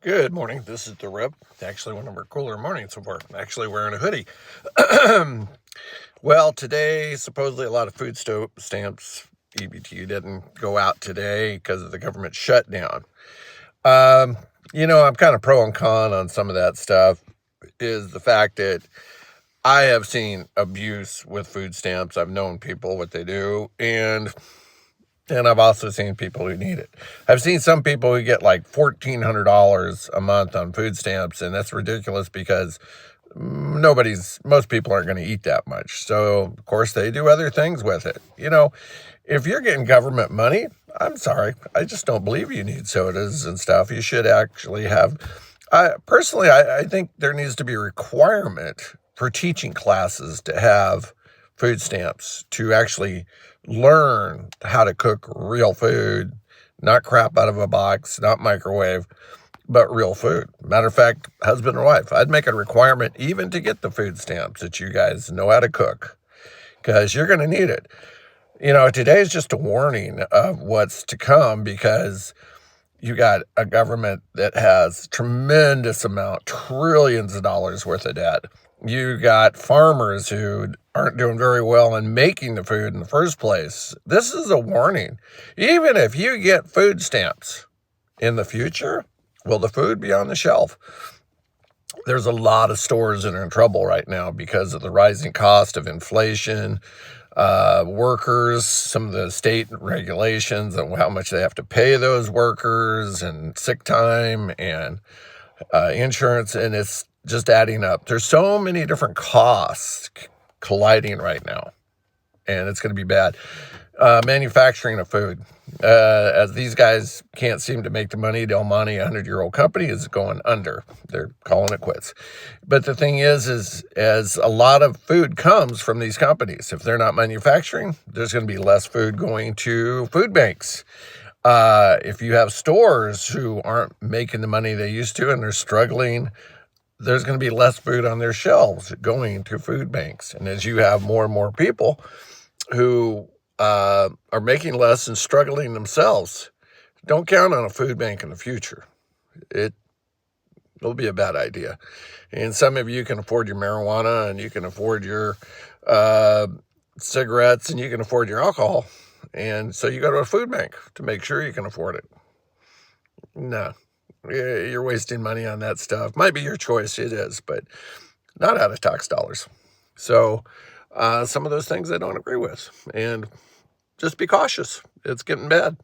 Good morning. This is the Rip. Actually, one of our cooler mornings so far. I'm actually wearing a hoodie. Well, today, supposedly a lot of food stamps, EBT, didn't go out today because of the government shutdown. I'm kind of pro and con on some of that stuff. Is the fact that I have seen abuse with food stamps. I've known people what they do, and I've also seen people who need it. I've seen some people who get like $1,400 a month on food stamps, and that's ridiculous because most people aren't going to eat that much. So, of course, they do other things with it. If you're getting government money, I'm sorry, I just don't believe you need sodas and stuff. You should actually have. I think there needs to be a requirement for teaching classes to have food stamps to actually learn how to cook real food, not crap out of a box, not microwave, but real food. Matter of fact, husband and wife, I'd make a requirement even to get the food stamps that you guys know how to cook because you're going to need it. Today's just a warning of what's to come because you got a government that has tremendous amount, trillions of dollars worth of debt. You got farmers who aren't doing very well in making the food in the first place. This is a warning. Even if you get food stamps in the future, will the food be on the shelf? There's a lot of stores that are in trouble right now because of the rising cost of inflation, workers, some of the state regulations and how much they have to pay those workers, and sick time and insurance, and it's just adding up. There's so many different costs colliding right now, and it's going to be bad. Manufacturing of food. As these guys can't seem to make the money, Del Monte, a 100-year-old company, is going under. They're calling it quits. But the thing is as a lot of food comes from these companies, if they're not manufacturing, there's going to be less food going to food banks. If you have stores who aren't making the money they used to and they're struggling, there's going to be less food on their shelves going to food banks. And as you have more and more people who are making less and struggling themselves, don't count on a food bank in the future. It'll be a bad idea. And some of you can afford your marijuana and you can afford your cigarettes and you can afford your alcohol. And so you go to a food bank to make sure you can afford it. No, you're wasting money on that stuff. Might be your choice, it is, but not out of tax dollars. So some of those things I don't agree with. And just be cautious. It's getting bad.